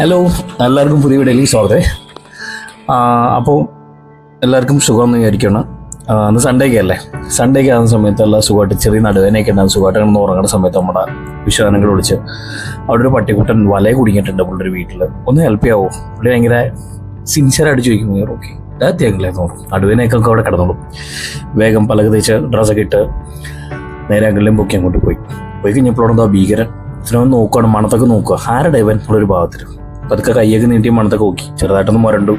Hello, എല്ലാവർക്കും പുതിയ വീഡിയോയിലേക്ക് സ്വാഗതം. അപ്പോൾ എല്ലാവർക്കും സുഖമെന്ന് വിചാരിക്കണം. അന്ന് സൺഡേക്ക് അല്ലേ, സൺഡേക്ക് ആകുന്ന സമയത്ത് എല്ലാ സുഖമായിട്ട് ചെറിയ നടുവേനയൊക്കെ ഉണ്ടാകുന്ന സുഖമായിട്ട് കിടന്ന് ഉറങ്ങുന്ന സമയത്ത് നമ്മുടെ വിശ്വാസങ്ങൾ വിളിച്ച് അവിടെ ഒരു പട്ടിക്കുട്ടൻ വലയെ കുടുങ്ങിയിട്ടുണ്ട് പുള്ളിയൊരു വീട്ടിൽ. ഒന്ന് ഹെൽപ്പ് ചെയ്യാവോ? പുള്ളി ഭയങ്കര സിൻസിയറായിട്ട് ചോദിക്കുമ്പോൾ ഓക്കെ അത്യാങ്കിലേ തോന്നും. നടുവേനയൊക്കെ അവിടെ കിടന്നോളും. വേഗം പലക തേച്ച് ഡ്രസ്സൊക്കെ ഇട്ട് നേരെ അങ്കിളിലും പൊക്കി അങ്ങോട്ട് പോയി കഴിഞ്ഞപ്പോഴാണ് ഭീകരൻ ഇത്രയും നോക്കുകയാണ്, മണത്തൊക്കെ നോക്കുക. ആരുടെ ഇവൻ ഉള്ളൊരു ഭാഗത്തിൽ പതുക്കെ കയ്യൊക്കെ നീട്ടി മണത്തൊക്കെ നോക്കി, ചെറുതായിട്ടൊന്ന് മുരണ്ടു.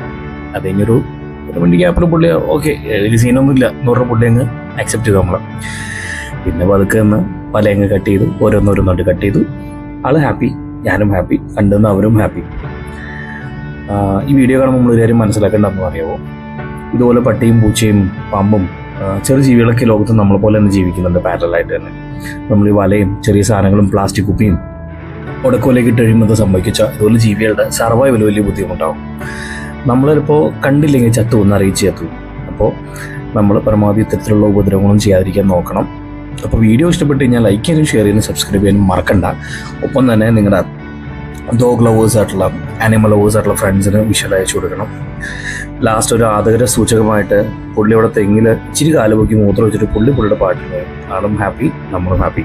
അത് കഴിഞ്ഞൊരു വണ്ടി ഗ്യാപ്പിൽ പുള്ളി ഓക്കെ വലിയ സീനൊന്നും ഇല്ല എന്ന് പറഞ്ഞ പുള്ളി അങ്ങ് അക്സെപ്റ്റ് ചെയ്തു നമ്മളെ. പിന്നെ പതുക്കെ ഒന്ന് പലയങ്ങ് കട്ട് ചെയ്തു, ഓരോന്നോരോന്നോട്ട് കട്ട് ചെയ്തു. ആള് ഹാപ്പി, ഞാനും ഹാപ്പി, കണ്ടെന്ന് അവരും ഹാപ്പി. ഈ വീഡിയോ കാണുമ്പോൾ നമ്മൾ ഒരു കാര്യം മനസ്സിലാക്കേണ്ടതെന്ന് അറിയാമോ? ഇതുപോലെ പട്ടിയും പൂച്ചയും പാമ്പും ചെറിയ ജീവികളൊക്കെ ലോകത്ത് നമ്മളെ പോലെ തന്നെ ജീവിക്കുന്നുണ്ട് പാരലായിട്ട് തന്നെ. നമ്മൾ ഈ വലയും ചെറിയ സാധനങ്ങളും പ്ലാസ്റ്റിക് കുപ്പിയും ഉടക്കോലേക്ക് ഇട്ട് കഴിയുമ്പോൾ സംഭവിച്ച ഇതുപോലെ ജീവികളുടെ സർവൈവൽ വലിയ ബുദ്ധിമുട്ടാവും. നമ്മളിപ്പോൾ കണ്ടില്ലെങ്കിൽ ചത്തു എന്ന് അറിയിച്ച് ചത്തു. അപ്പോൾ നമ്മൾ പരമാവധി ഇത്തരത്തിലുള്ള ഉപദ്രവങ്ങളും ചെയ്യാതിരിക്കാൻ നോക്കണം. അപ്പോൾ വീഡിയോ ഇഷ്ടപ്പെട്ട് കഴിഞ്ഞാൽ ലൈക്ക് ചെയ്യാനും ഷെയർ ചെയ്യാനും സബ്സ്ക്രൈബ് ചെയ്യാനും മറക്കണ്ട. ഒപ്പം തന്നെ നിങ്ങളുടെ ഡോഗ് ലവേഴ്സ് ആയിട്ടുള്ള ആനിമൽ ലവേഴ്സ് ആയിട്ടുള്ള ഫ്രണ്ട്സിന് വിഷ്വൽ അയച്ചു കൊടുക്കണം. ലാസ്റ്റ് ഒരു ആദര സൂചകമായിട്ട് പുള്ളിയുടെ തെങ്ങിൽ ഇച്ചിരി കാലുപൊക്കി മൂത്രം വെച്ചിട്ട് പുള്ളിയുടെ പാട്ടിന് ആളും ഹാപ്പി, നമ്മളും ഹാപ്പി.